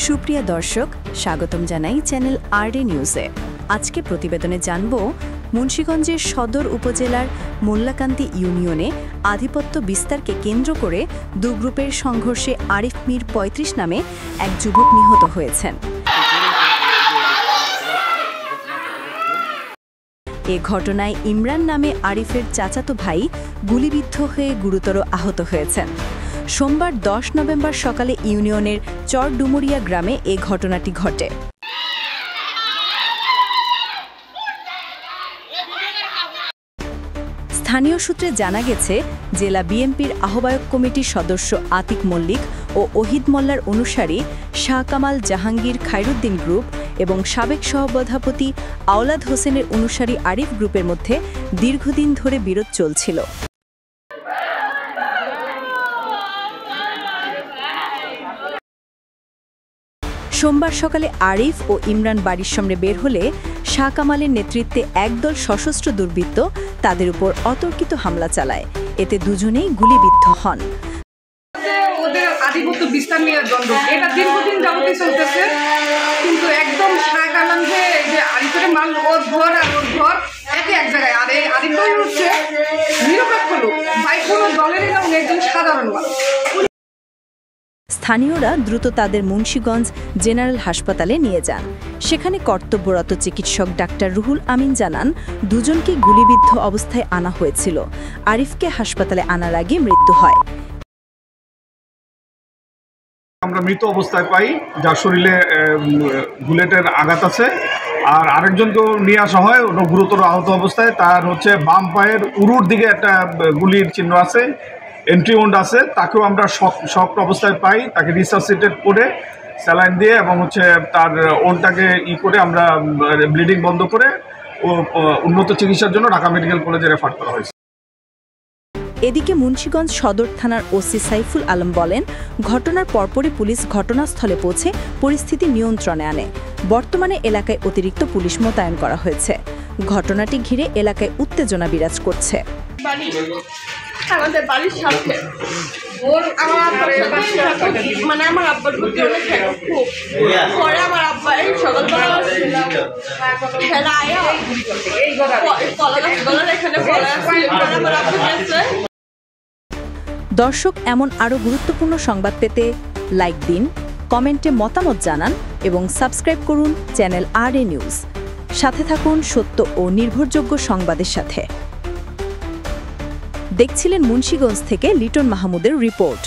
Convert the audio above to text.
সুপ্রিয় দর্শক, স্বাগতম জানাই চ্যানেল আরডি নিউজে। আজকে প্রতিবেদনে জানব মুন্সিগঞ্জের সদর উপজেলার মোল্লাকান্দি ইউনিয়নে আধিপত্য বিস্তারকে কেন্দ্র করে দু গ্রুপের সংঘর্ষে আরিফ মীর ৩৫ নামে এক যুবক নিহত হয়েছেন। এ ঘটনায় ইমরান নামে আরিফের চাচাতো ভাই গুলিবিদ্ধ হয়ে গুরুতর আহত হয়েছেন। সোমবার ১০ নভেম্বর সকালে ইউনিয়নের চরডুমুরিয়া গ্রামে এ ঘটনাটি ঘটে। স্থানীয় সূত্রে জানা গেছে, জেলা বিএনপির আহ্বায়ক কমিটির সদস্য আতিক মল্লিক ও ওহিদ মোল্লার অনুসারী শাহ কামাল জাহাঙ্গীর খায়রুদ্দিন গ্রুপ এবং সাবেক সহসভাপতি আওলাদ হোসেনের অনুসারী আরিফ গ্রুপের মধ্যে দীর্ঘদিন ধরে বিরোধ চলছিল। সোমবার সকালে আরিফ ও ইমরান বাড়ির সামনে বের হলে শাহ কামালের নেতৃত্বে একদল সশস্ত্র দুর্বৃত্ত তাদের উপর অতর্কিত হামলা চালায়। এতে দুজনেই গুলিবিদ্ধ হন। ওদের আধিপত্য বিস্তার নিয়ে দ্বন্দ্ব এটা দীর্ঘদিন যাবতীয় চলতেছে, কিন্তু একদম শাহ কামাল যে আরিফের মাল ওর ঘর আর ওর ঘর একই এক জায়গায়, আর এই আরিফটাই হচ্ছে নিরপেক্ষ লোক, ভাই কোনো দলেরই না, একজন সাধারণ মানুষ। স্থানীয়রা দ্রুত তাদের মুন্সিগঞ্জ জেনারেল হাসপাতালে নিয়ে যান। সেখানে কর্তব্যরত চিকিৎসক ডাক্তার রুহুল আমিন জানান, দুজনকে গুলিবিদ্ধ অবস্থায় আনা হয়েছিল। আরিফকে হাসপাতালে আনার আগে মৃত্যু হয়। আমরা মৃত অবস্থায় পাই, যার শরীরে বুলেটের আঘাত আছে, আর আরেকজনকেও নিয়ে আসা হয় গুরুতর আহত অবস্থায়। তার হচ্ছে বাম পায়ের উরুর দিকে একটা গুলির চিহ্ন আছে, এন্ট্রি ওন্ড আছে। তাকেও আমরা শক অবস্থায় পাই, তাকে রিসাসিটেট করে স্যালাইন দিয়ে এবং হচ্ছে তার ওনটাকে করে আমরা ব্লিডিং বন্ধ করে ও উন্নত চিকিৎসার জন্য ঢাকা মেডিকেল কলেজে রেফার করা হয়েছে। এদিকে মুন্সিগঞ্জ সদর থানার ওসি সাইফুল আলম বলেন, ঘটনার পরপরই পুলিশ ঘটনাস্থলে পৌঁছে পরিস্থিতি নিয়ন্ত্রণে আনে। বর্তমানে এলাকায় অতিরিক্ত পুলিশ মোতায়েন করা হয়েছে। ঘটনাটি ঘিরে এলাকায় উত্তেজনা বিরাজ করছে। আমাদের বাড়ির সাথে আমার আব্বার প্রতি অনেক খুব পরে আমার আব্বা এই সকালবেলা দর্শক, এমন আরও গুরুত্বপূর্ণ সংবাদ পেতে লাইক দিন, কমেন্টে মতামত জানান এবং সাবস্ক্রাইব করুন চ্যানেল আরডি নিউজ। সাথে থাকুন সত্য ও নির্ভরযোগ্য সংবাদের সাথে। দেখছিলেন মুন্সিগঞ্জ থেকে লিটন মাহমুদের রিপোর্ট।